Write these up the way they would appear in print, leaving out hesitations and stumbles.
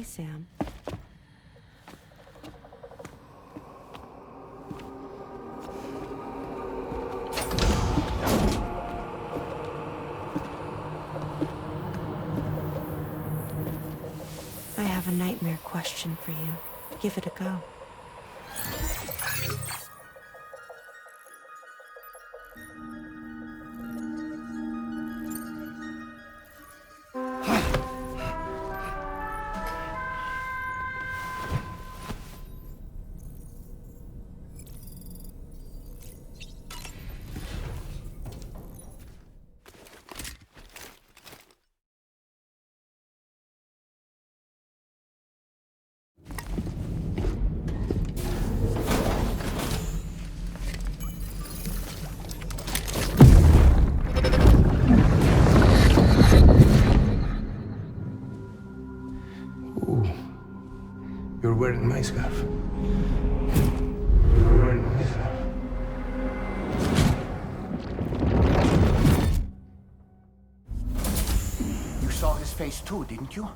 Hey, Sam. I have a nightmare question for you. Give it a go. You're wearing my scarf. You're wearing my scarf. You saw his face too, didn't you?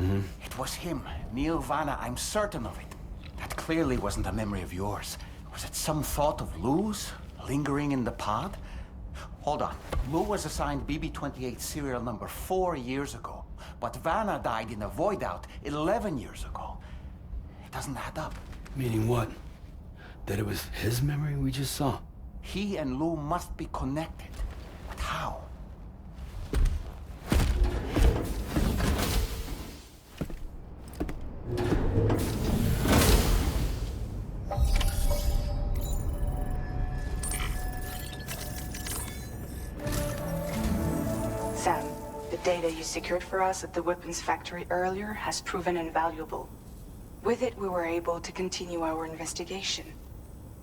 Mm-hmm. It was him, Neil Vanna, I'm certain of it. That clearly wasn't a memory of yours. Was it some thought of Lou's, lingering in the pod? Hold on. Lou was assigned BB-28 serial number 4 years ago. But Vanna died in a void out 11 years ago. It doesn't add up. Meaning what? That it was his memory we just saw? He and Lou must be connected. But how? Sam, the data you secured for us at the weapons factory earlier has proven invaluable. With it, we were able to continue our investigation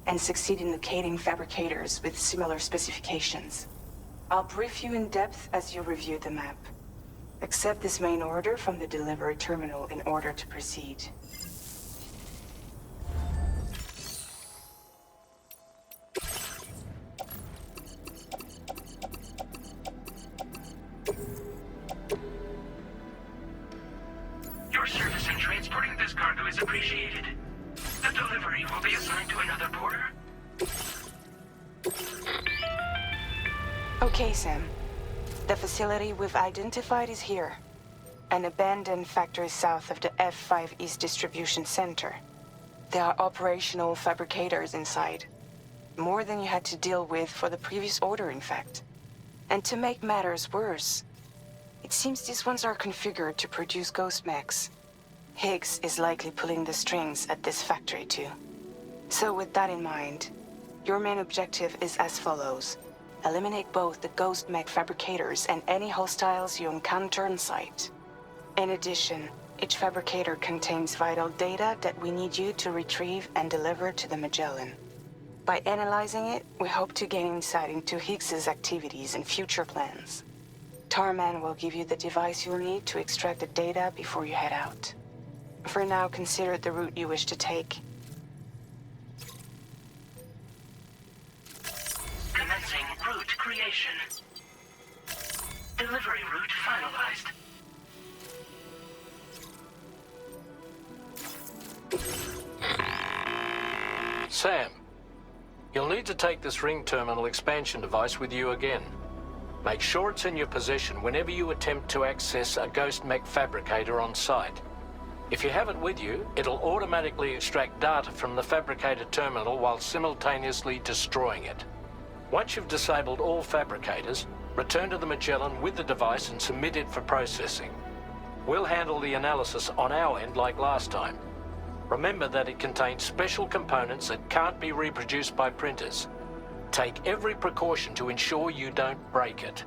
and succeed in locating fabricators with similar specifications. I'll brief you in depth as you review the map. Accept this main order from the delivery terminal in order to proceed. Your service in transporting this cargo is appreciated. The delivery will be assigned to another porter. Okay, Sam. The facility we've identified is here. An abandoned factory south of the F5 East Distribution Center. There are operational fabricators inside. More than you had to deal with for the previous order, in fact. And to make matters worse, it seems these ones are configured to produce ghost mechs. Higgs is likely pulling the strings at this factory too. So with that in mind, your main objective is as follows. Eliminate both the ghost mech fabricators and any hostiles you encounter on site. In addition, each fabricator contains vital data that we need you to retrieve and deliver to the Magellan. By analyzing it, we hope to gain insight into Higgs's activities and future plans. Tarman will give you the device you'll need to extract the data before you head out. For now, consider the route you wish to take. Commencing route creation. Delivery route finalized. Sam, you'll need to take this ring terminal expansion device with you again. Make sure it's in your possession whenever you attempt to access a ghost mech fabricator on site. If you have it with you, it'll automatically extract data from the fabricator terminal while simultaneously destroying it. Once you've disabled all fabricators, return to the Magellan with the device and submit it for processing. We'll handle the analysis on our end like last time. Remember that it contains special components that can't be reproduced by printers. Take every precaution to ensure you don't break it.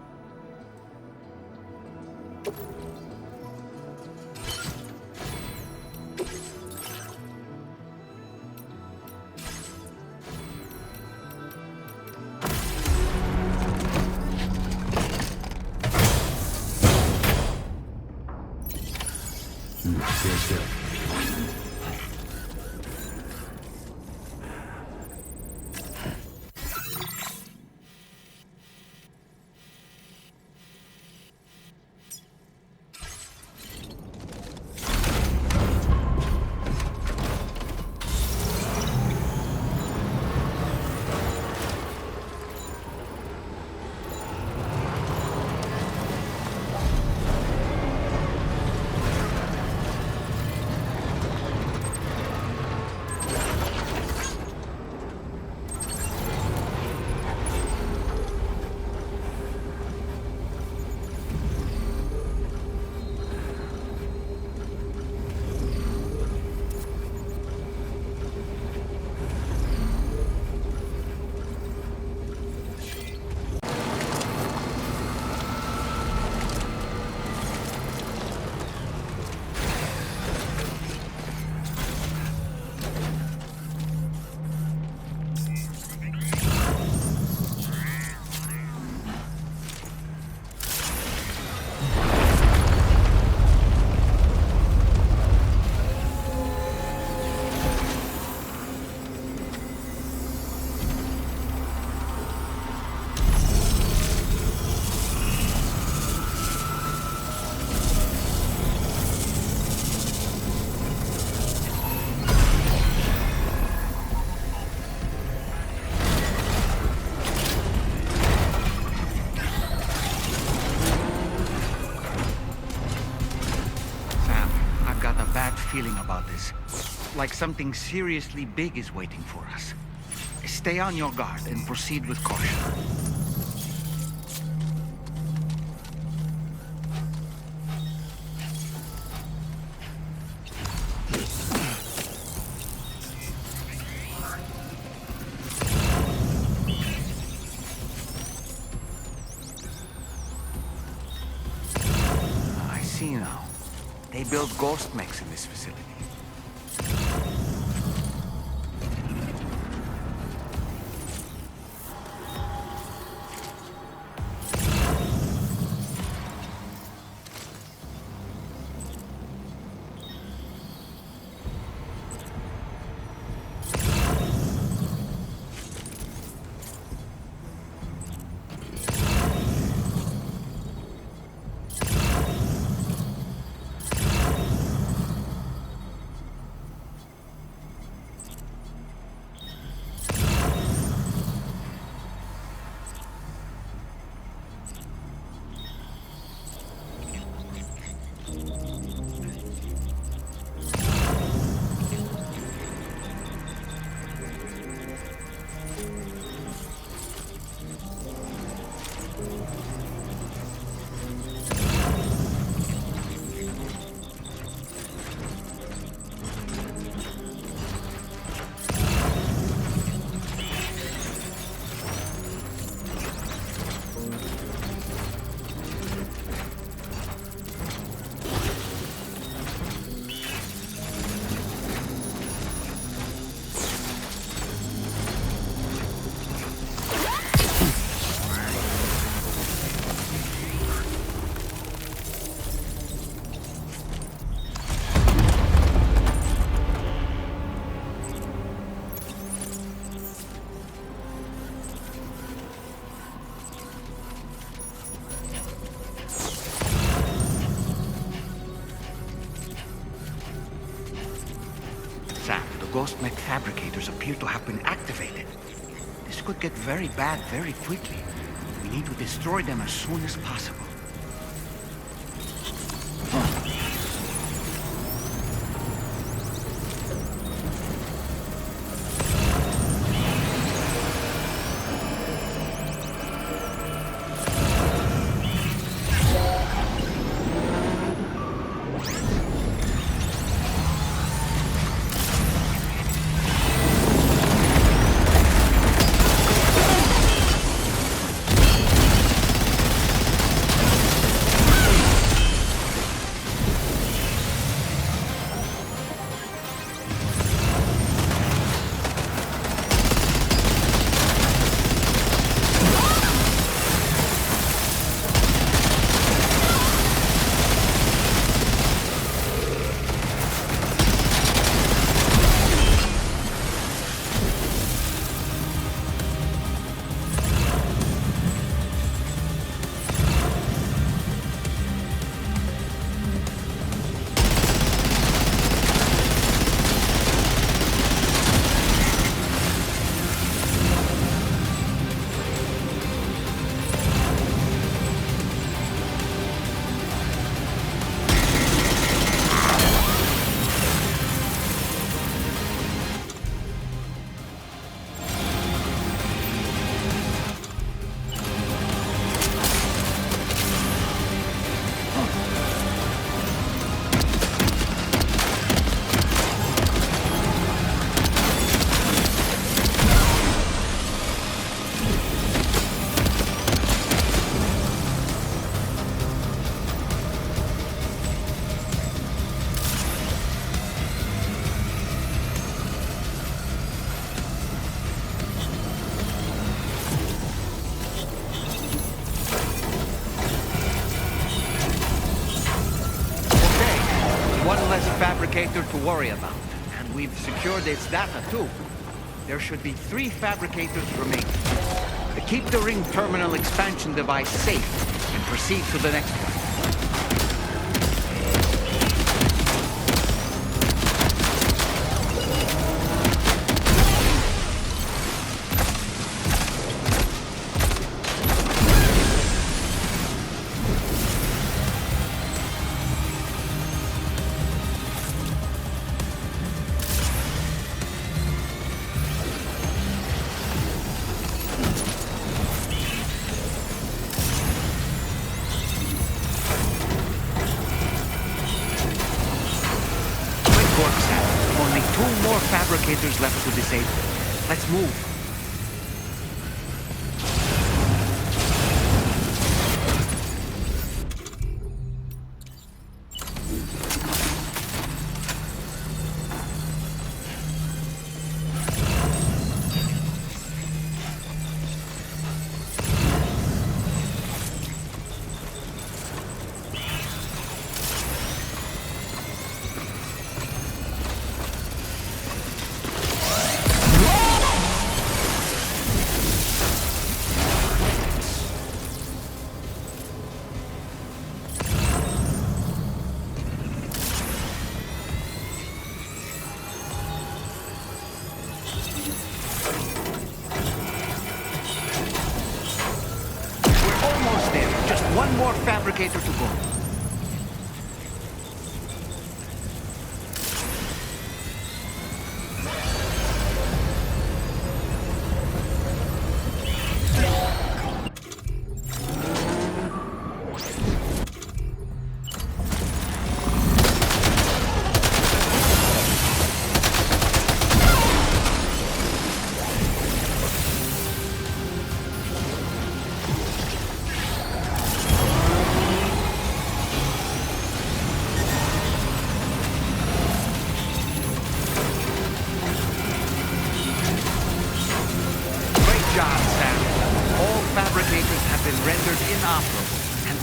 Stay still. feeling about this. Like something seriously big is waiting for us. Stay on your guard and proceed with caution. I see now. They build ghost mechs in this facility. Sam, the ghost mech fabricators appear to have been activated. This could get very bad very quickly. We need to destroy them as soon as possible. Fabricator to worry about. And we've secured its data too. There should be 3 fabricators remaining. Keep the ring terminal expansion device safe and proceed to the next one. Only 2 more fabricators left to disable. Let's move. One more fabricator to go.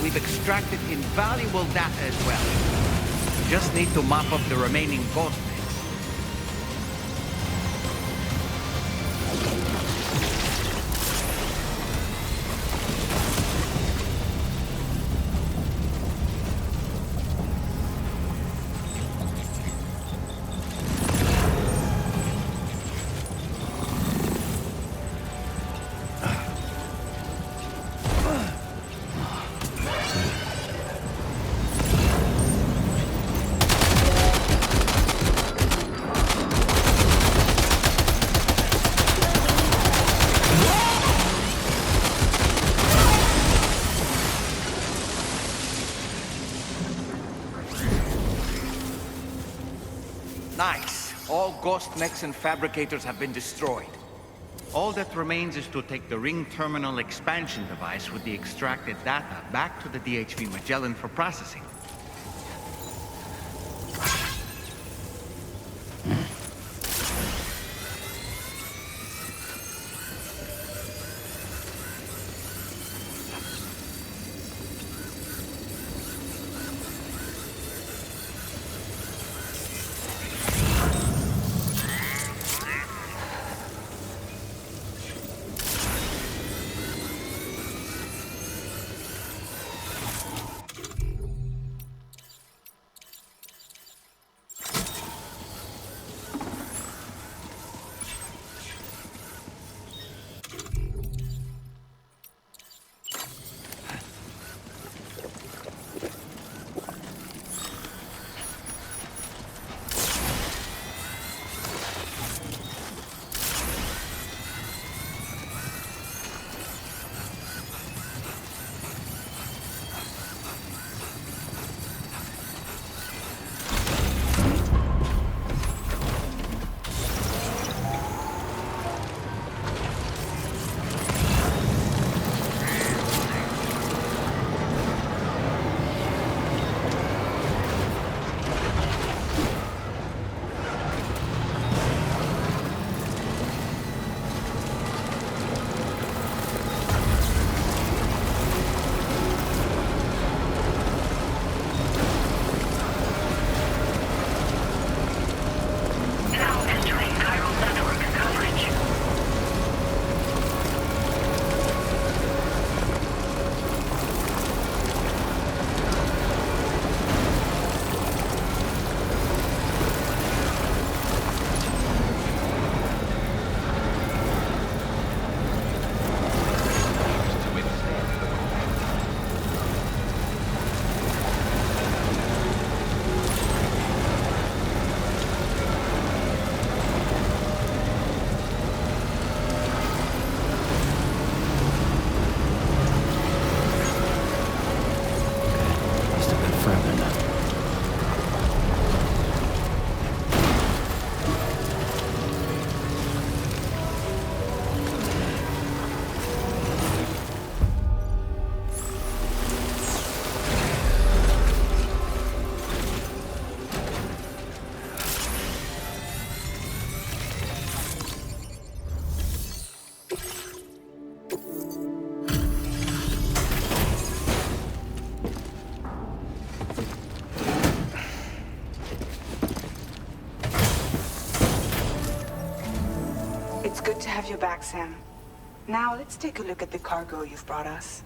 We've extracted invaluable data as well. We just need to mop up the remaining ghost mix. Nice. All ghost mechs and fabricators have been destroyed. All that remains is to take the ring terminal expansion device with the extracted data back to the DHV Magellan for processing. It's good to have you back, Sam. Now let's take a look at the cargo you've brought us.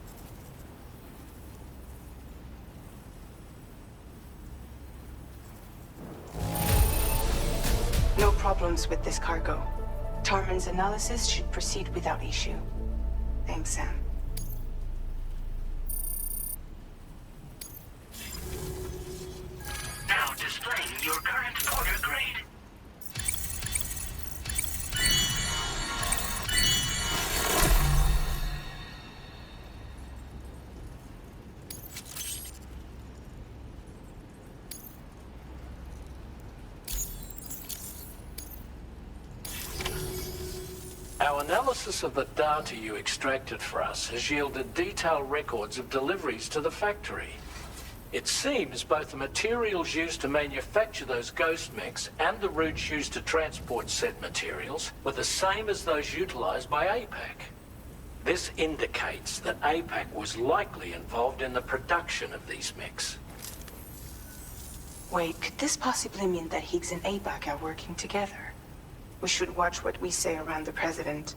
No problems with this cargo. Tarman's analysis should proceed without issue. Thanks, Sam. Now displaying your current order grade. Our analysis of the data you extracted for us has yielded detailed records of deliveries to the factory. It seems both the materials used to manufacture those ghost mechs and the routes used to transport said materials were the same as those utilized by APAC. This indicates that APAC was likely involved in the production of these mechs. Wait, could this possibly mean that Higgs and APAC are working together? We should watch what we say around the President.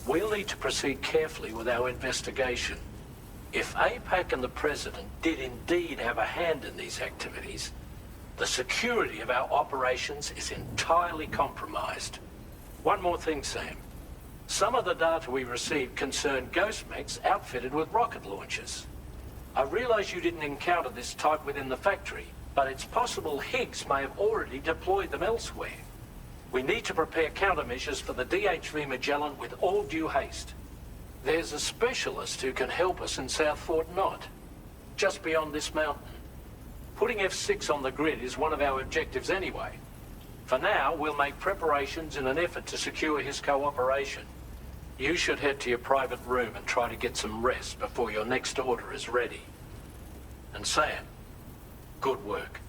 We'll need to proceed carefully with our investigation. If APAC and the President did indeed have a hand in these activities, the security of our operations is entirely compromised. One more thing, Sam. Some of the data we received concerned ghost mechs outfitted with rocket launchers. I realize you didn't encounter this type within the factory, but it's possible Higgs may have already deployed them elsewhere. We need to prepare countermeasures for the DHV Magellan with all due haste. There's a specialist who can help us in South Fort Knott, just beyond this mountain. Putting F6 on the grid is one of our objectives anyway. For now, we'll make preparations in an effort to secure his cooperation. You should head to your private room and try to get some rest before your next order is ready. And Sam, good work.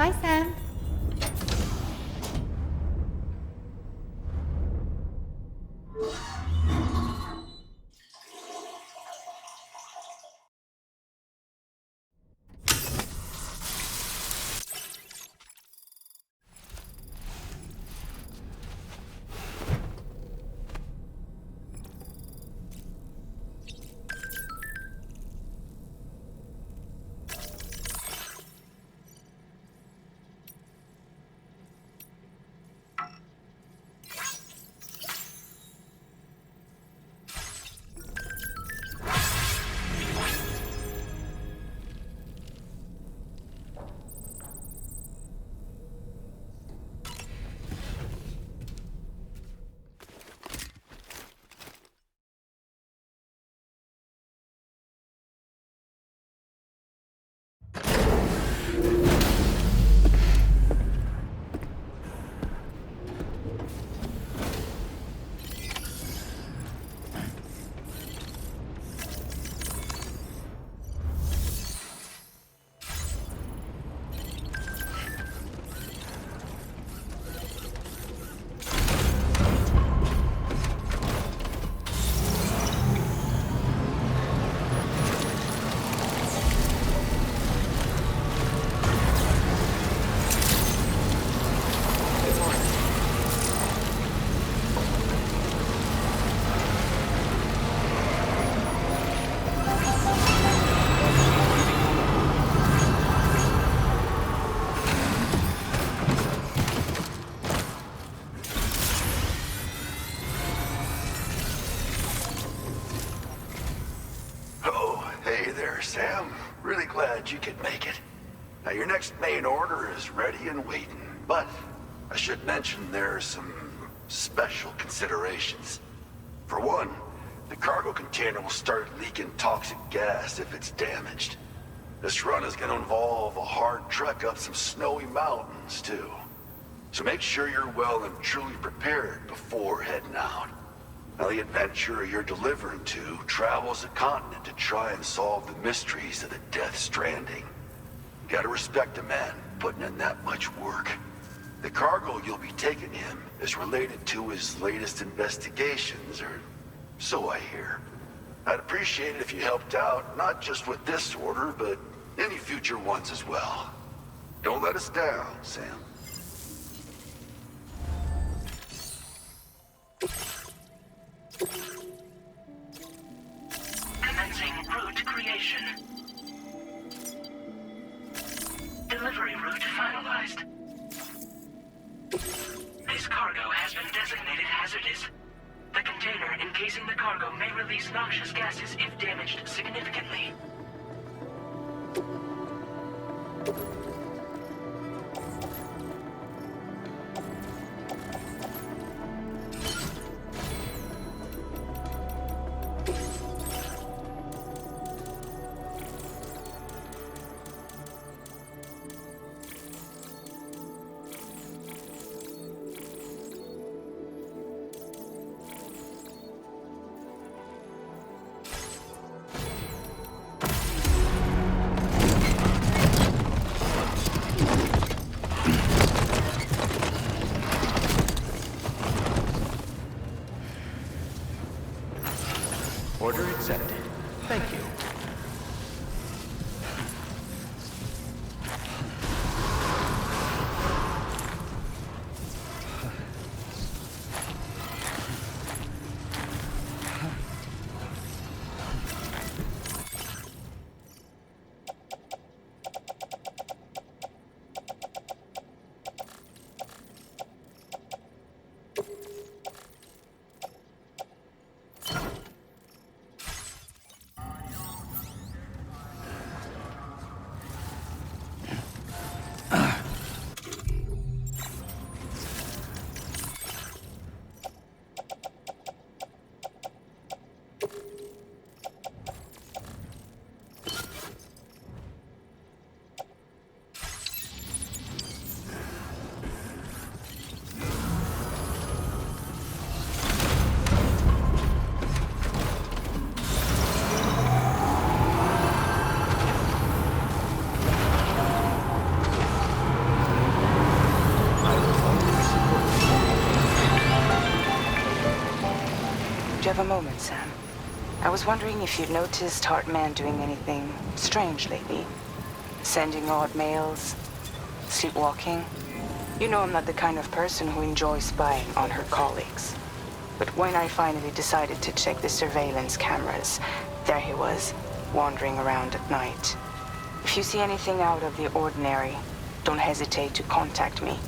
Bye, Sam. you could make it. Now, your next main order is ready and waiting, but I should mention there are some special considerations. For one, the cargo container will start leaking toxic gas if it's damaged. This run is going to involve a hard trek up some snowy mountains, too. So make sure you're well and truly prepared before heading out. Now, the adventurer you're delivering to travels the continent to try and solve the mysteries of the Death Stranding. You gotta respect a man putting in that much work. The cargo you'll be taking him is related to his latest investigations, or so I hear. I'd appreciate it if you helped out, not just with this order, but any future ones as well. Don't let us down, Sam. Commencing route creation. Delivery route finalized. This cargo has been designated hazardous. The container encasing the cargo may release noxious gases if damaged significantly. Order accepted. Thank you. Do you have a moment, Sam? I was wondering if you'd noticed Hartman doing anything strange lately. Sending odd mails, sleepwalking. You know I'm not the kind of person who enjoys spying on her colleagues. But when I finally decided to check the surveillance cameras, there he was, wandering around at night. If you see anything out of the ordinary, don't hesitate to contact me.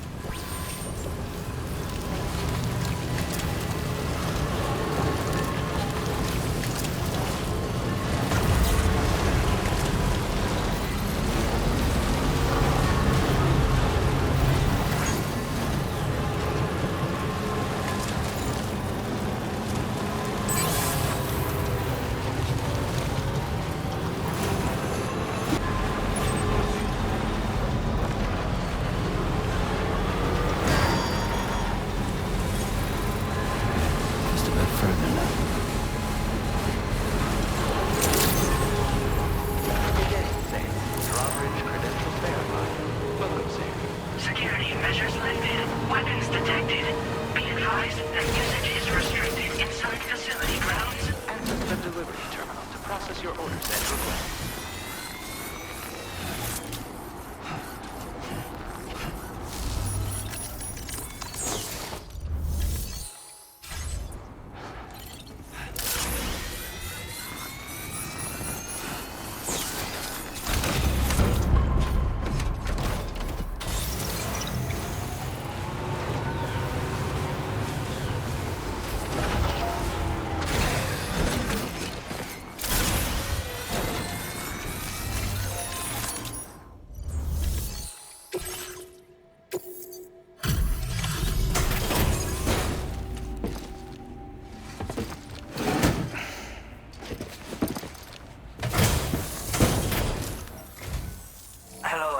Hello,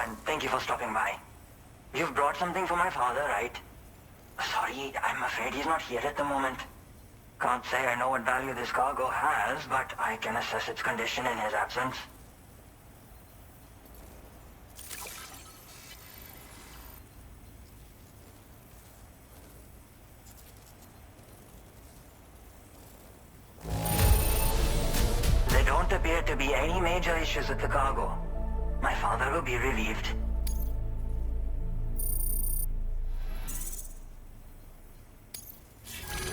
and thank you for stopping by. You've brought something for my father, right? Sorry, I'm afraid he's not here at the moment. Can't say I know what value this cargo has, but I can assess its condition in his absence. There don't appear to be any major issues with the cargo. My father will be relieved.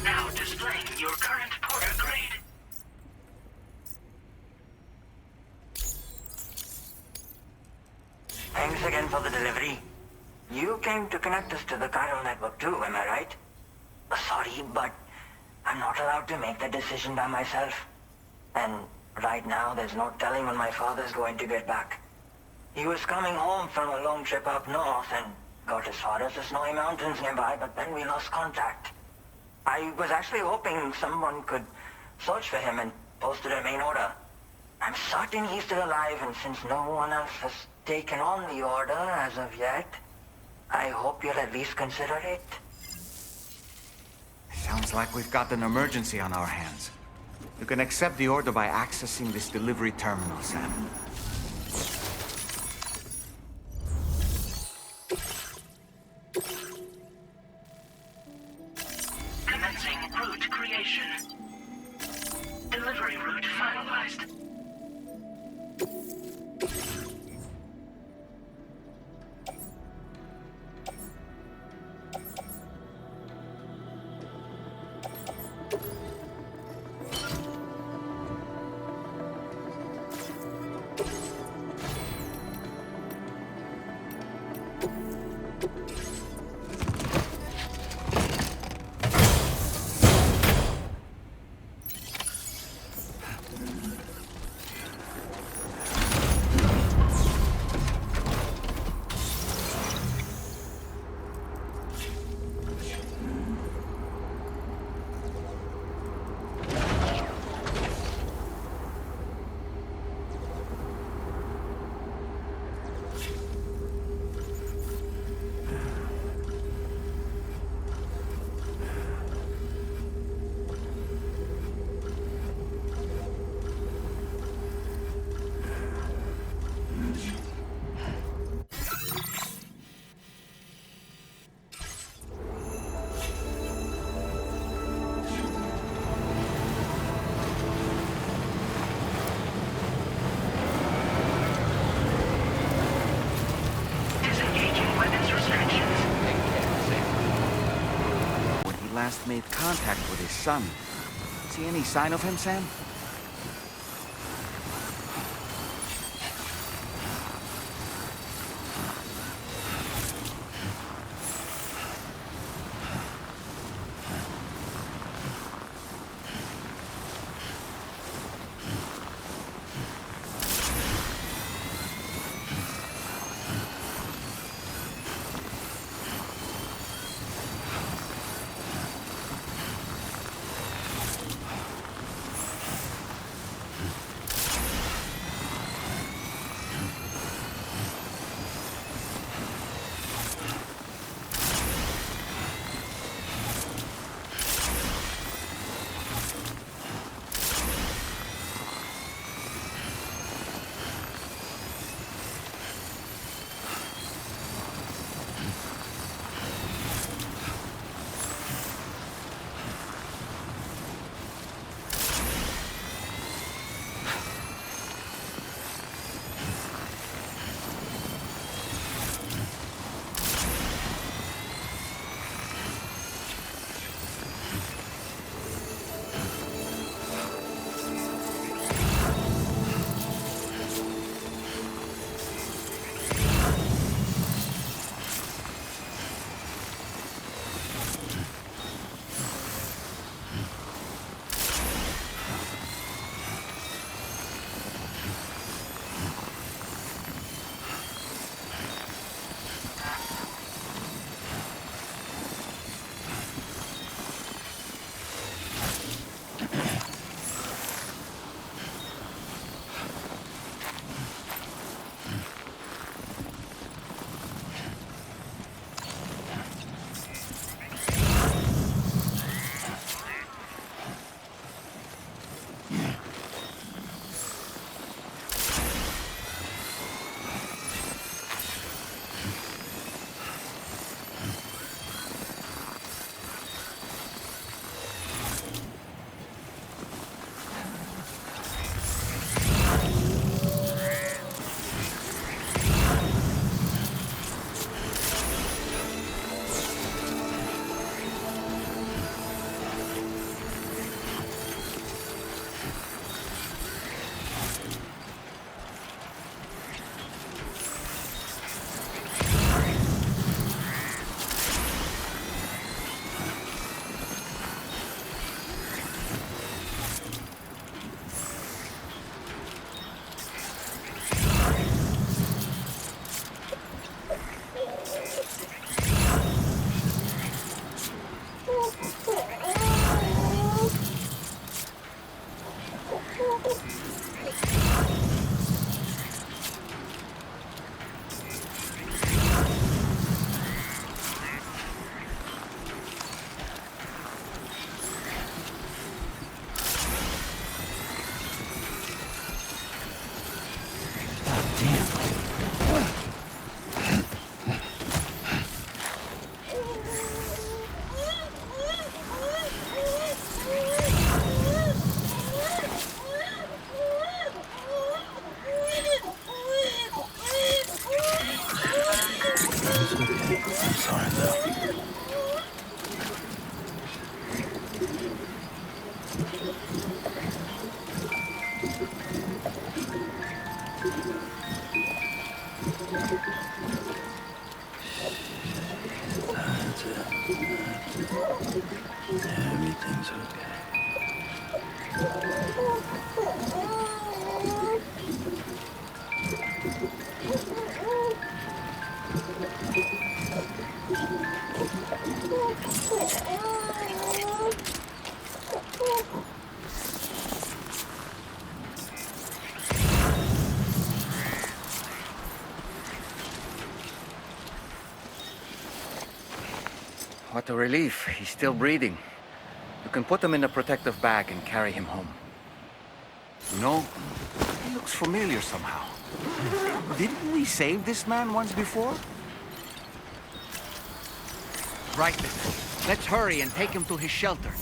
Now displaying your current porter grade. Thanks again for the delivery. You came to connect us to the chiral network too, am I right? Sorry, but I'm not allowed to make that decision by myself. And right now, there's no telling when my father's going to get back. He was coming home from a long trip up north and got as far as the snowy mountains nearby, but then we lost contact. I was actually hoping someone could search for him and posted a main order. I'm certain he's still alive, and since no one else has taken on the order as of yet, I hope you'll at least consider it. Sounds like we've got an emergency on our hands. You can accept the order by accessing this delivery terminal, Sam. Commencing route creation. Delivery route finalized. Last made contact with his son. See any sign of him, Sam? okay. I'm sorry, though. That's it. Everything's okay. What a relief. He's still breathing. You can put him in a protective bag and carry him home. No, he looks familiar somehow. Didn't we save this man once before? Right. Let's hurry and take him to his shelter.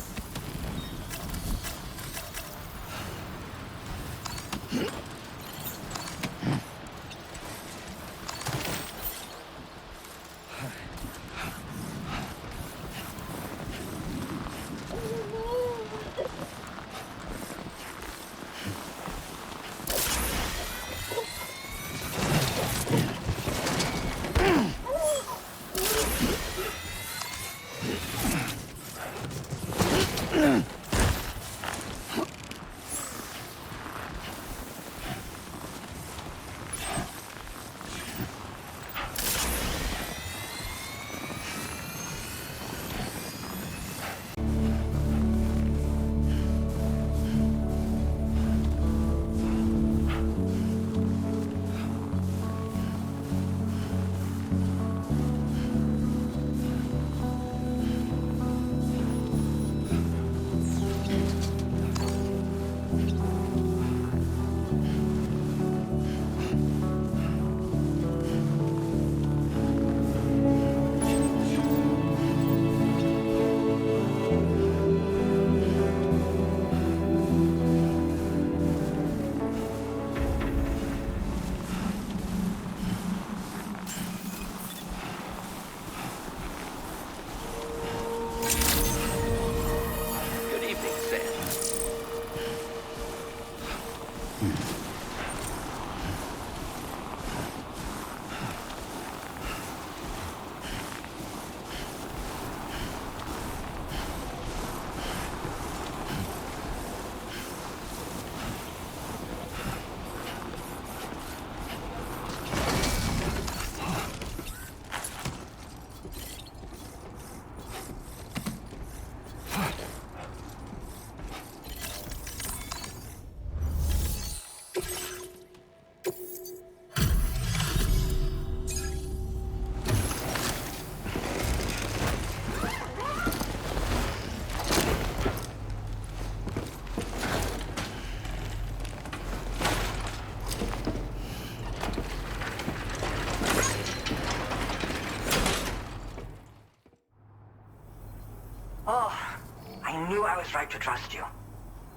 I was right to trust you.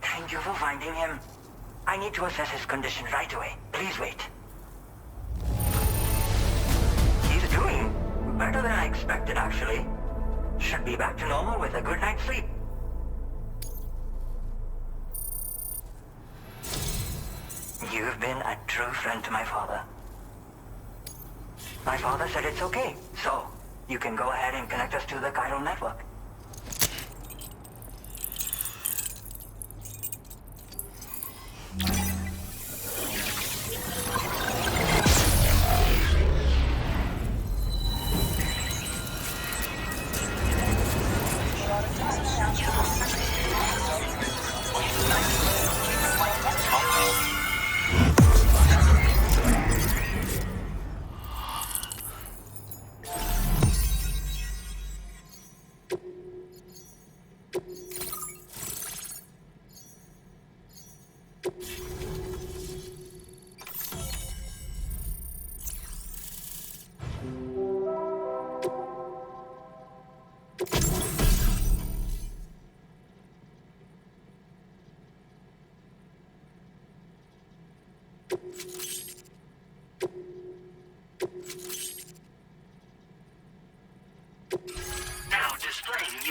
Thank you for finding him. I need to assess his condition right away. Please wait. He's doing better than I expected, actually. Should be back to normal with a good night's sleep. You've been a true friend to my father. My father said it's okay, so you can go ahead and connect us to the chiral network.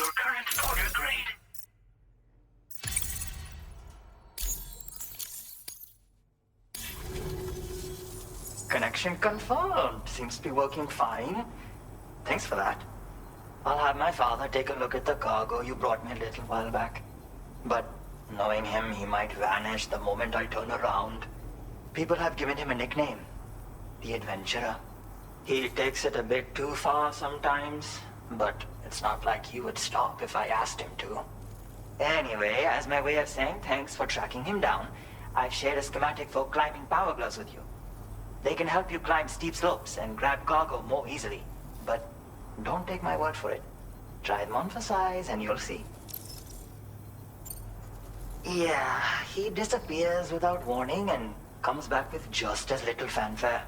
your current porter grade. Connection confirmed. Seems to be working fine. Thanks for that. I'll have my father take a look at the cargo you brought me a little while back. But knowing him, he might vanish the moment I turn around. People have given him a nickname. The Adventurer. He takes it a bit too far sometimes, but it's not like he would stop if I asked him to. Anyway, as my way of saying thanks for tracking him down, I've shared a schematic for climbing power gloves with you. They can help you climb steep slopes and grab cargo more easily. But don't take my word for it. Try them on for size and you'll see. Yeah, he disappears without warning and comes back with just as little fanfare.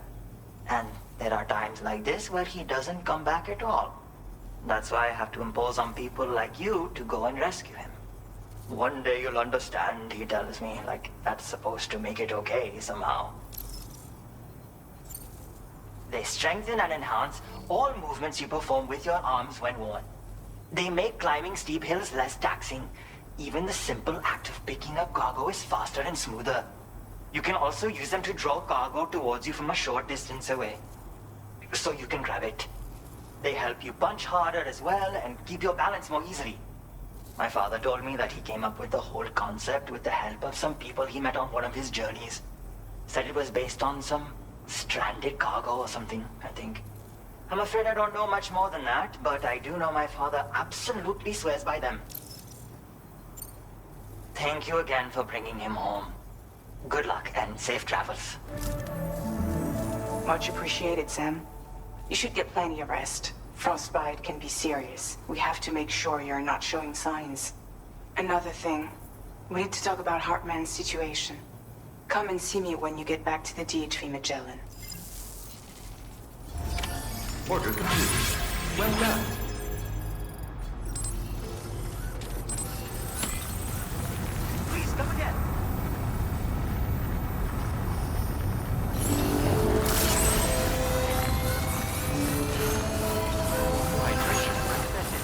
And there are times like this where he doesn't come back at all. That's why I have to impose on people like you to go and rescue him. One day you'll understand, he tells me, like that's supposed to make it okay somehow. They strengthen and enhance all movements you perform with your arms when worn. They make climbing steep hills less taxing. Even the simple act of picking up cargo is faster and smoother. You can also use them to draw cargo towards you from a short distance away, so you can grab it. They help you punch harder as well and keep your balance more easily. My father told me that he came up with the whole concept with the help of some people he met on one of his journeys. Said it was based on some stranded cargo or something, I think. I'm afraid I don't know much more than that, but I do know my father absolutely swears by them. Thank you again for bringing him home. Good luck and safe travels. Much appreciated, Sam. You should get plenty of rest. Frostbite can be serious. We have to make sure you're not showing signs. Another thing, we need to talk about Hartman's situation. Come and see me when you get back to the DHV Magellan. Order complete. Well done. Please come again. Hydration recommended.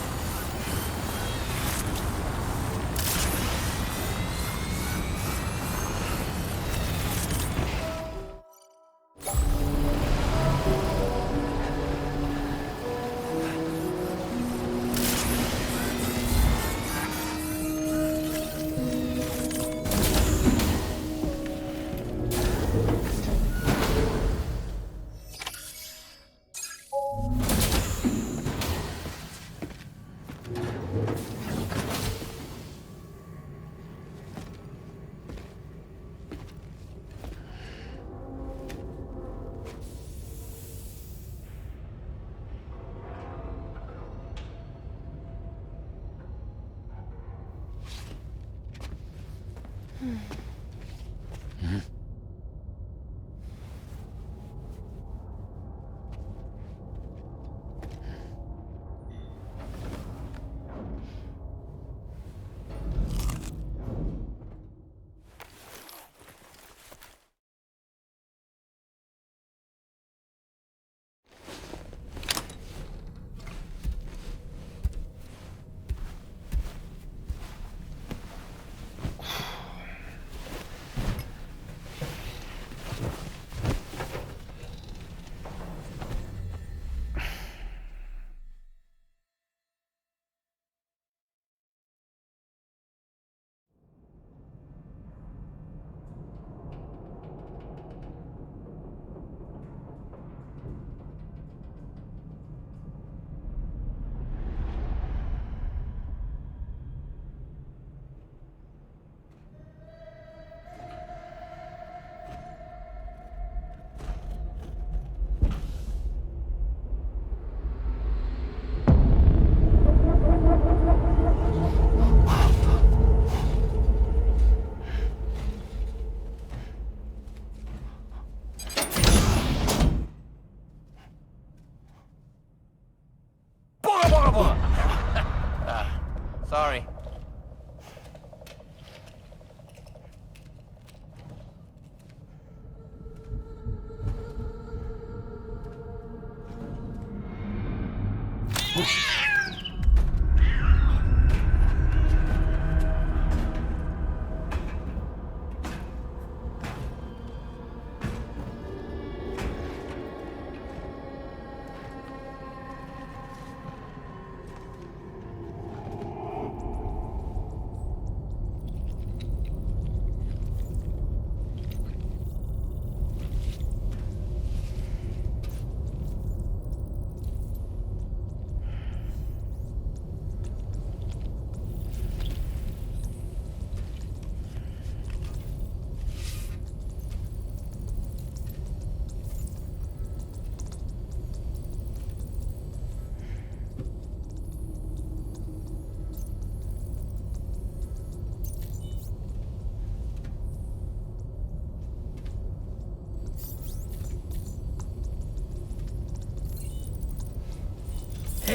Sorry.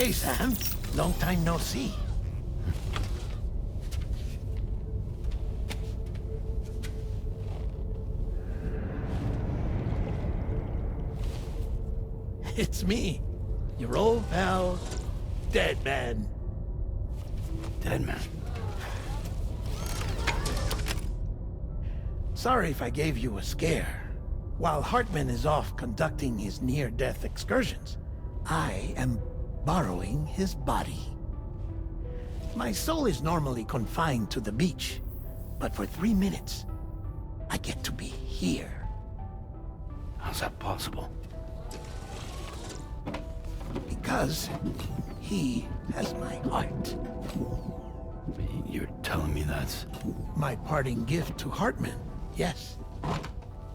Hey, Sam. Long time no see. It's me, your old pal, Dead Man. Dead Man? Sorry if I gave you a scare. While Hartman is off conducting his near-death excursions, I am borrowing his body. My soul is normally confined to the beach, but for 3 minutes, I get to be here. How's that possible? Because he has my heart. You're telling me that's... My parting gift to Hartman, yes.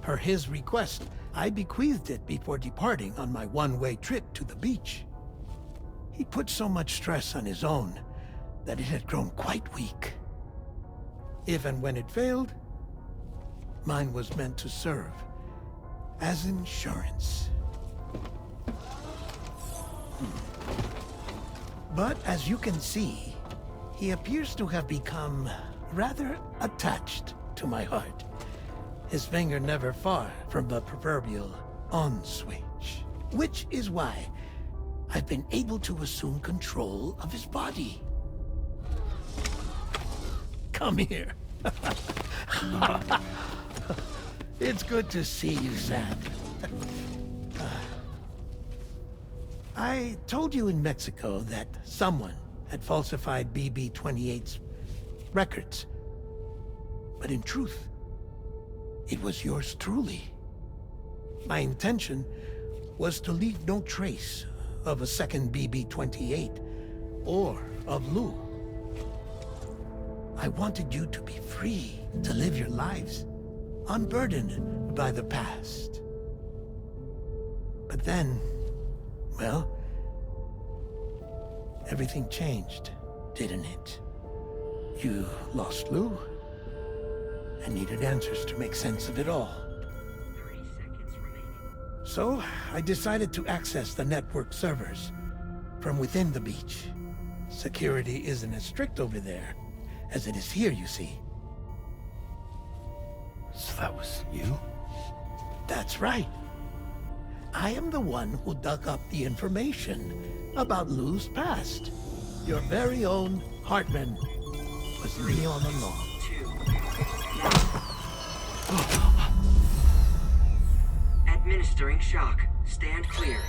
Per his request, I bequeathed it before departing on my one-way trip to the beach. He put so much stress on his own that it had grown quite weak. If and when it failed, mine was meant to serve as insurance. But as you can see, he appears to have become rather attached to my heart. His finger never far from the proverbial on switch. Which is why I've been able to assume control of his body. Come here. It's good to see you, Sam. I told you in Mexico that someone had falsified BB-28's records. But in truth, it was yours truly. My intention was to leave no trace of a second BB-28 or of Lou. I wanted you to be free to live your lives, unburdened by the past. But then, well, everything changed, didn't it? You lost Lou, and needed answers to make sense of it all. 30 seconds remaining. So, I decided to access the network servers from within the beach. Security isn't as strict over there as it is here, you see. So that was you? That's right. I am the one who dug up the information about Lou's past. Your very own Hartman was me all along. 2. Administering shock. Stand clear.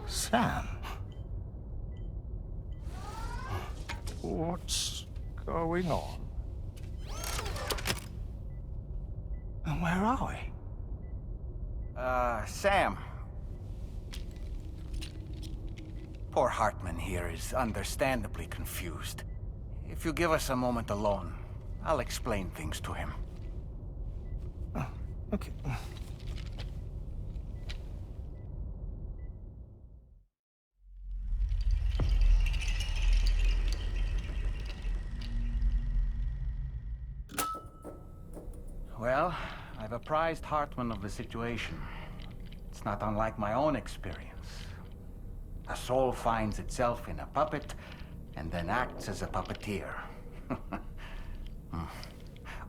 Sam? What's going on? And where are we? Sam. Poor Hartman here is understandably confused. If you give us a moment alone, I'll explain things to him. Okay. Well, I've apprised Hartman of the situation. It's not unlike my own experience. A soul finds itself in a puppet, and then acts as a puppeteer.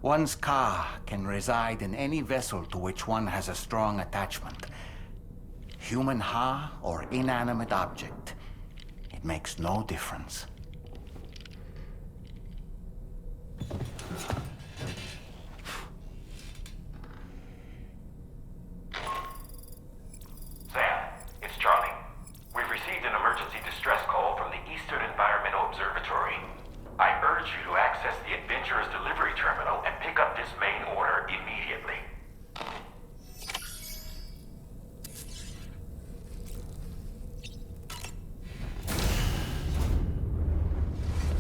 One's ka can reside in any vessel to which one has a strong attachment. Human ha or inanimate object. It makes no difference. Sam, it's Charlie. We've received an emergency distress call from the Eastern Environmental Observatory. I urge you to access the Adventurer's delivery terminal and pick up this main order immediately.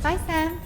Bye, Sam.